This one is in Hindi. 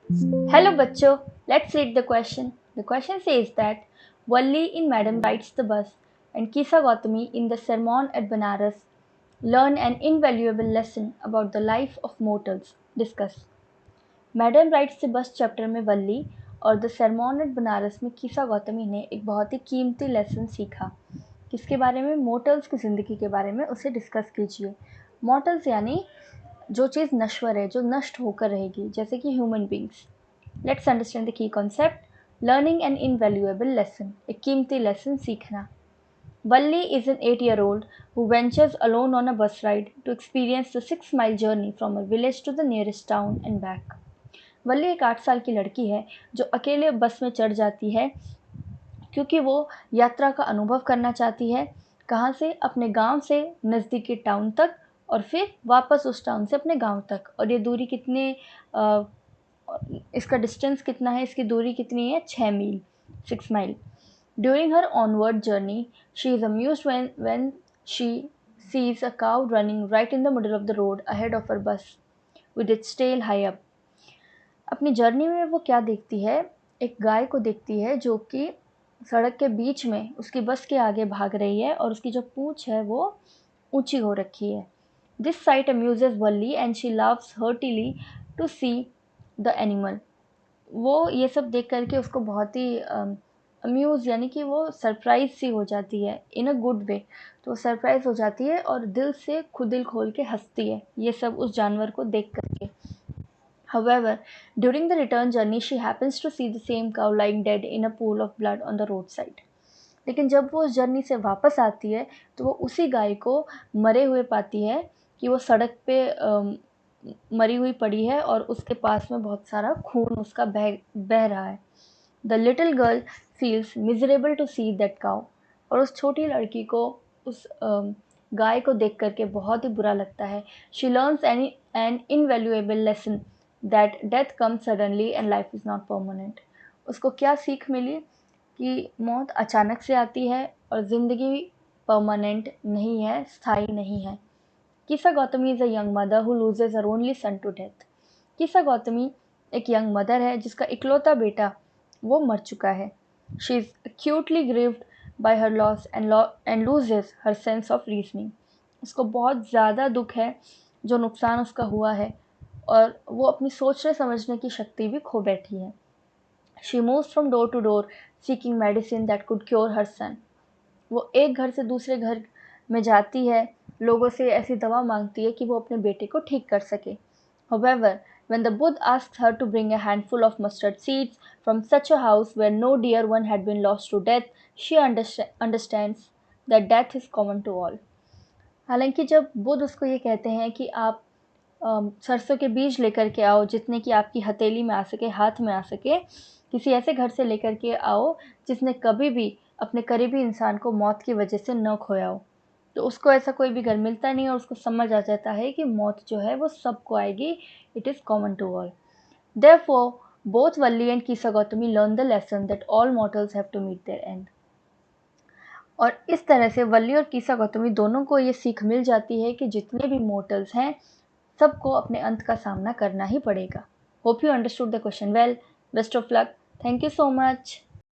Hello bachcho, let's read the question. The question says that Valli in Madam rides the bus and Kisa Gautami in the Sermon at Banaras learn an invaluable lesson about the life of mortals. Discuss. Madam rights the bus chapter में वल्ली और द सरमॉन एट बनारस में कीसा गौतमी ने एक बहुत ही कीमती लेसन सीखा। किसके बारे में? मोर्टल्स की ज़िंदगी के बारे में। उसे डिस्कस कीजिए। मोर्टल्स यानी जो चीज़ नश्वर है, जो नष्ट होकर रहेगी, जैसे कि human beings. Let's understand the key concept. Learning an invaluable lesson, एक कीमती लेसन सीखना। Valli is an 8-year-old who ventures alone on a bus ride to experience the 6-mile journey from her village to the nearest town and back. वल्ली एक 8 साल की लड़की है जो अकेले बस में चढ़ जाती है क्योंकि वो यात्रा का अनुभव करना चाहती है। कहाँ से? अपने गांव से नज़दीकी टाउन तक और फिर वापस उस टाउन से अपने गांव तक। और ये दूरी कितने इसका डिस्टेंस कितना है? इसकी दूरी कितनी है? 6 मील, 6 mile. During her onward journey, she is amused when she sees a cow running right in the middle of the road ahead of her bus with its tail high up. अपनी जर्नी में वो क्या देखती है? एक गाय को देखती है जो कि सड़क के बीच में उसकी बस के आगे भाग रही है और उसकी जो पूँछ है वो ऊंची हो रखी है। This sight amuses Valli and she laughs heartily to see the animal. वो ये सब देख कर के उसको बहुत ही अम्यूज़ यानी कि वो सरप्राइज़ सी हो जाती है इन अ गुड वे। तो सरप्राइज़ हो जाती है और दिल से दिल खोल के हँसती है ये सब उस जानवर को देख कर के। However, during the return journey she happens to see the same cow lying dead in a pool of blood on the roadside. लेकिन जब वो उस जर्नी से वापस आती है तो वो उसी गाय को मरे हुए पाती है कि वो सड़क पे मरी हुई पड़ी है और उसके पास में बहुत सारा खून उसका बह बह रहा है। The little girl feels miserable to see that cow. और उस छोटी लड़की को उस गाय को देख करके बहुत ही बुरा लगता है। She learns an invaluable lesson that death comes suddenly and life is not permanent. उसको क्या सीख मिली? कि मौत अचानक से आती है और ज़िंदगी परमानेंट नहीं है, स्थायी नहीं है। Kisa Gautami is a young mother who loses her only son to death. Kisa Gautami एक यंग मदर है जिसका इकलौता बेटा वो मर चुका है। She is acutely grieved by her loss and loses her sense of reasoning. उसको बहुत ज़्यादा दुख है जो नुकसान उसका हुआ है और वो अपनी सोचने समझने की शक्ति भी खो बैठी है। She moves from door to door seeking medicine that could cure her son. वो एक घर से दूसरे घर में जाती है, लोगों से ऐसी दवा मांगती है कि वो अपने बेटे को ठीक कर सके। However, when the Buddha asks her to bring a handful of mustard seeds from such a house where no dear one had been lost to death, she understands that death is common to all. हालांकि जब बुद्ध उसको ये कहते हैं कि आप सरसों के बीज लेकर के आओ जितने कि आपकी हथेली में आ सके, हाथ में आ सके, किसी ऐसे घर से लेकर के आओ जिसने कभी भी अपने करीबी इंसान को मौत की वजह से न खोया हो। तो उसको ऐसा कोई भी घर मिलता नहीं और उसको समझ आ जाता है कि मौत जो है वो सबको आएगी। It is common to all. Therefore, both Valli and Kisa Gautami learn the lesson that all mortals have to meet their end. और इस तरह से वल्ली और कीसा गौतमी दोनों को ये सीख मिल जाती है कि जितने भी मोर्टल्स हैं सबको अपने अंत का सामना करना ही पड़ेगा। Hope you understood the question well. Best of luck. Thank you so much.